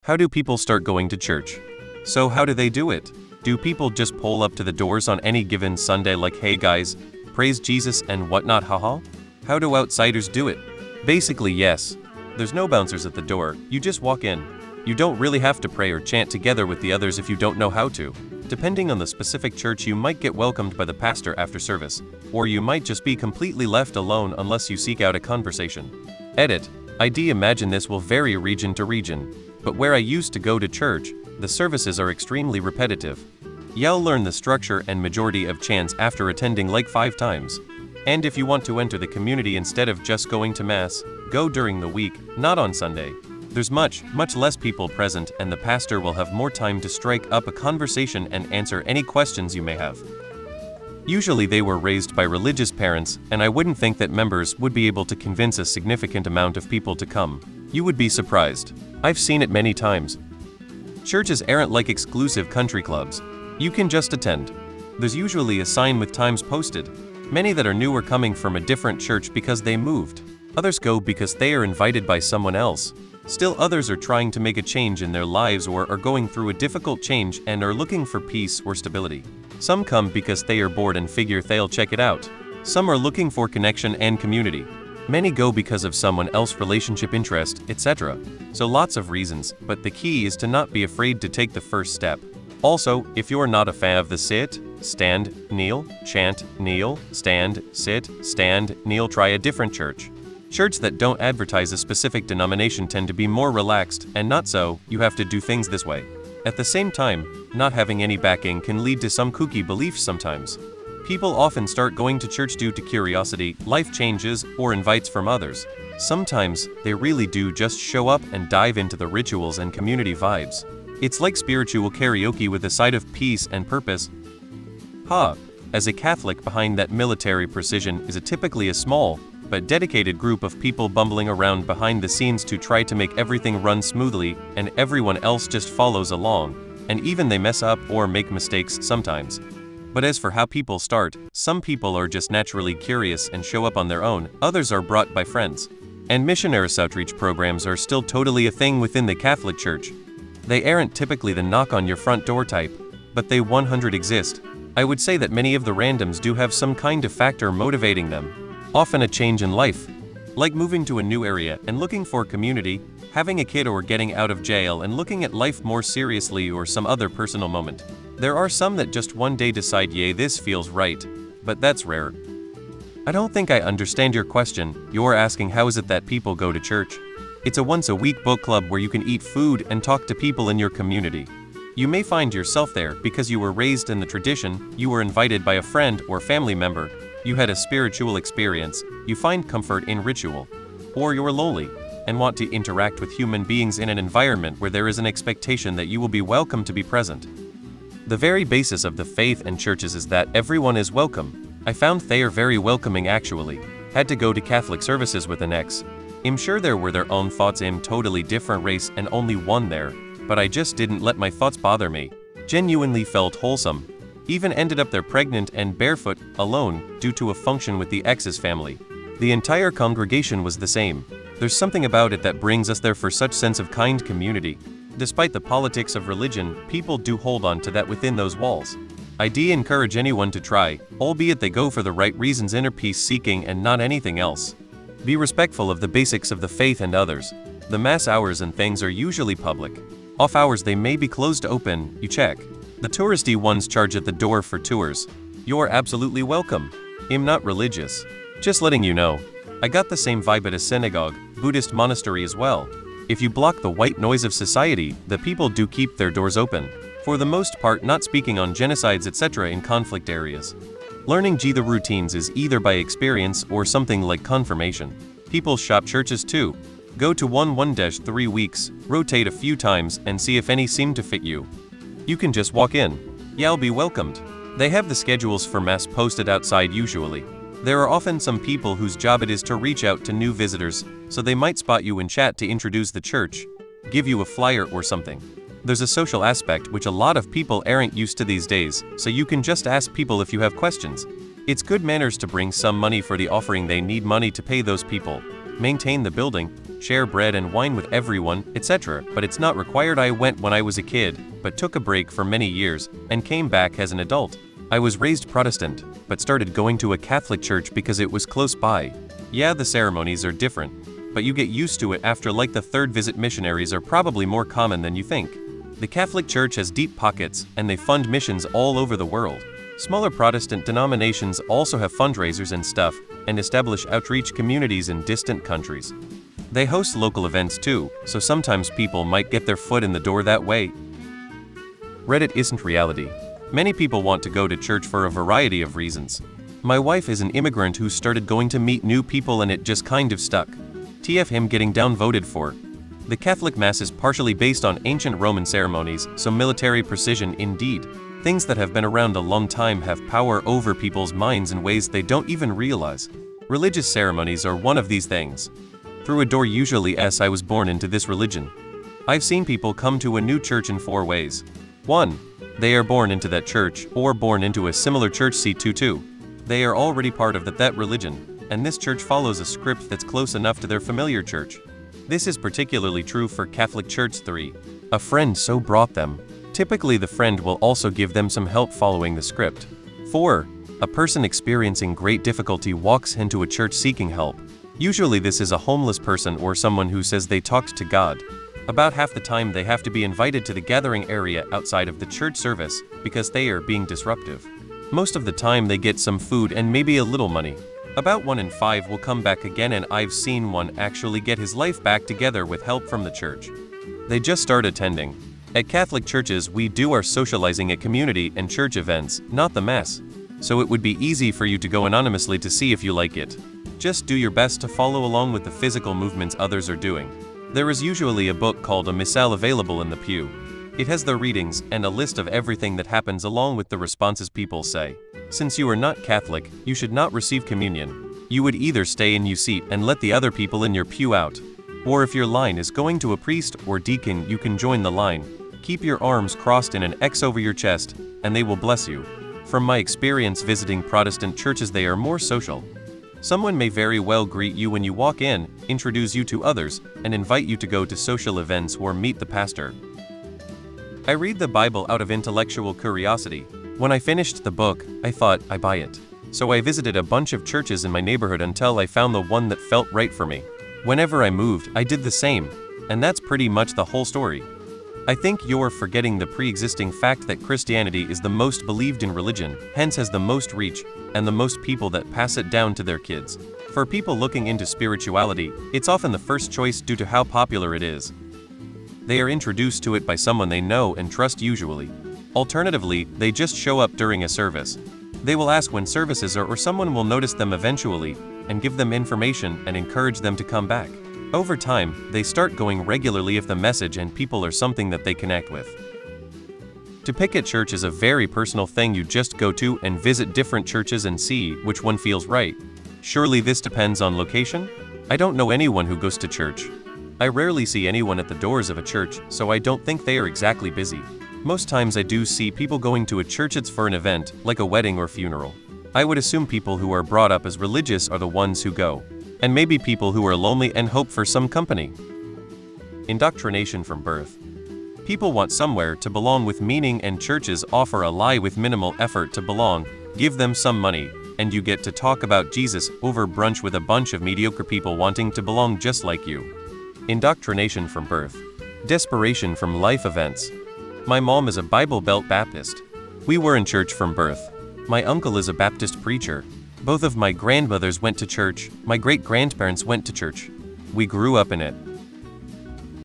How do people start going to church? So how do they do it? Do people just pull up to the doors on any given Sunday like, hey guys, praise Jesus and whatnot, haha? How do outsiders do it? Basically yes. There's no bouncers at the door, you just walk in. You don't really have to pray or chant together with the others if you don't know how to. Depending on the specific church, you might get welcomed by the pastor after service, or you might just be completely left alone unless you seek out a conversation. Edit. ID imagine this will vary region to region, but where I used to go to church, the services are extremely repetitive. You'll learn the structure and majority of chants after attending like 5 times. And if you want to enter the community instead of just going to mass, go during the week, not on Sunday. There's much less people present and the pastor will have more time to strike up a conversation and answer any questions you may have. Usually they were raised by religious parents, and I wouldn't think that members would be able to convince a significant amount of people to come. You would be surprised. I've seen it many times. Churches aren't like exclusive country clubs. You can just attend. There's usually a sign with times posted. Many that are new are coming from a different church because they moved. Others go because they are invited by someone else. Still others are trying to make a change in their lives or are going through a difficult change and are looking for peace or stability. Some come because they are bored and figure they'll check it out. Some are looking for connection and community. Many go because of someone else's relationship interest, etc. So lots of reasons, but the key is to not be afraid to take the first step. Also, if you're not a fan of the sit, stand, kneel, chant, kneel, stand, sit, stand, kneel, try a different church. Churches that don't advertise a specific denomination tend to be more relaxed, and not so, you have to do things this way. At the same time, not having any backing can lead to some kooky beliefs sometimes. People often start going to church due to curiosity, life changes, or invites from others. Sometimes, they really do just show up and dive into the rituals and community vibes. It's like spiritual karaoke with a side of peace and purpose. As a Catholic, behind that military precision is typically a small, but dedicated group of people bumbling around behind the scenes to try to make everything run smoothly, and everyone else just follows along, and even they mess up or make mistakes sometimes. But as for how people start, some people are just naturally curious and show up on their own, others are brought by friends. And missionaries outreach programs are still totally a thing within the Catholic Church. They aren't typically the knock on your front door type, but they 100 exist. I would say that many of the randoms do have some kind of factor motivating them. Often a change in life, like moving to a new area and looking for community, having a kid or getting out of jail and looking at life more seriously or some other personal moment. There are some that just one day decide, yay, this feels right, but that's rare. I don't think I understand your question. You're asking how is it that people go to church? It's a once-a-week book club where you can eat food and talk to people in your community. You may find yourself there because you were raised in the tradition, you were invited by a friend or family member, you had a spiritual experience, you find comfort in ritual, or you're lonely and want to interact with human beings in an environment where there is an expectation that you will be welcome to be present. The very basis of the faith and churches is that everyone is welcome. I found they are very welcoming actually. Had to go to Catholic services with an ex. I'm sure there were their own thoughts, I'm totally different race and only one there, but I just didn't let my thoughts bother me. Genuinely felt wholesome. Even ended up there pregnant and barefoot, alone, due to a function with the ex's family. The entire congregation was the same. There's something about it that brings us there for such sense of kind community. Despite the politics of religion, people do hold on to that within those walls. I encourage anyone to try, albeit they go for the right reasons, inner peace seeking and not anything else. Be respectful of the basics of the faith and others. The mass hours and things are usually public. Off hours they may be closed to open, you check. The touristy ones charge at the door for tours. You're absolutely welcome. I'm not religious. Just letting you know. I got the same vibe at a synagogue, Buddhist monastery as well. If you block the white noise of society, the people do keep their doors open. For the most part not speaking on genocides etc. in conflict areas. Learning the routines is either by experience or something like confirmation. People shop churches too. Go to 1-3 weeks, rotate a few times and see if any seem to fit you. You can just walk in. You'll be welcomed. They have the schedules for mass posted outside usually. There are often some people whose job it is to reach out to new visitors, so they might spot you in chat to introduce the church, give you a flyer or something. There's a social aspect which a lot of people aren't used to these days, so you can just ask people if you have questions. It's good manners to bring some money for the offering, they need money to pay those people, maintain the building, share bread and wine with everyone, etc., but it's not required. I went when I was a kid, but took a break for many years, and came back as an adult. I was raised Protestant, but started going to a Catholic church because it was close by. Yeah, the ceremonies are different, but you get used to it after like the third visit. Missionaries are probably more common than you think. The Catholic Church has deep pockets, and they fund missions all over the world. Smaller Protestant denominations also have fundraisers and stuff, and establish outreach communities in distant countries. They host local events too, so sometimes people might get their foot in the door that way. Reddit isn't reality. Many people want to go to church for a variety of reasons. My wife is an immigrant who started going to meet new people and it just kind of stuck. TF him getting downvoted for. The Catholic Mass is partially based on ancient Roman ceremonies, so military precision indeed. Things that have been around a long time have power over people's minds in ways they don't even realize. Religious ceremonies are one of these things. Through a door, usually as I was born into this religion. I've seen people come to a new church in 4 ways. 1. They are born into that church, or born into a similar church. C2. They are already part of that religion, and this church follows a script that's close enough to their familiar church. This is particularly true for Catholic Church. 3. A friend so brought them. Typically the friend will also give them some help following the script. 4. A person experiencing great difficulty walks into a church seeking help. Usually this is a homeless person or someone who says they talked to God. About half the time they have to be invited to the gathering area outside of the church service because they are being disruptive. Most of the time they get some food and maybe a little money. About 1 in 5 will come back again, and I've seen one actually get his life back together with help from the church. They just start attending. At Catholic churches we do our socializing at community and church events, not the Mass. So it would be easy for you to go anonymously to see if you like it. Just do your best to follow along with the physical movements others are doing. There is usually a book called a Missal available in the pew. It has the readings and a list of everything that happens along with the responses people say. Since you are not Catholic, you should not receive communion. You would either stay in your seat and let the other people in your pew out. Or if your line is going to a priest or deacon, you can join the line. Keep your arms crossed in an X over your chest, and they will bless you. From my experience visiting Protestant churches, they are more social. Someone may very well greet you when you walk in, introduce you to others, and invite you to go to social events or meet the pastor. I read the Bible out of intellectual curiosity. When I finished the book, I thought, I buy it. So I visited a bunch of churches in my neighborhood until I found the one that felt right for me. Whenever I moved, I did the same. And that's pretty much the whole story. I think you're forgetting the pre-existing fact that Christianity is the most believed in religion, hence has the most reach, and the most people that pass it down to their kids. For people looking into spirituality, it's often the first choice due to how popular it is. They are introduced to it by someone they know and trust usually. Alternatively, they just show up during a service. They will ask when services are, or someone will notice them eventually, and give them information and encourage them to come back. Over time, they start going regularly if the message and people are something that they connect with. To pick a church is a very personal thing. You just go to and visit different churches and see which one feels right. Surely this depends on location? I don't know anyone who goes to church. I rarely see anyone at the doors of a church, so I don't think they are exactly busy. Most times I do see people going to a church. It's for an event, like a wedding or funeral. I would assume people who are brought up as religious are the ones who go. And maybe people who are lonely and hope for some company. Indoctrination from birth. People want somewhere to belong with meaning, and churches offer a lie with minimal effort to belong. Give them some money, and you get to talk about Jesus over brunch with a bunch of mediocre people wanting to belong just like you. Indoctrination from birth. Desperation from life events. My mom is a Bible Belt Baptist. We were in church from birth. My uncle is a Baptist preacher. Both of my grandmothers went to church. My great-grandparents went to church. We grew up in it.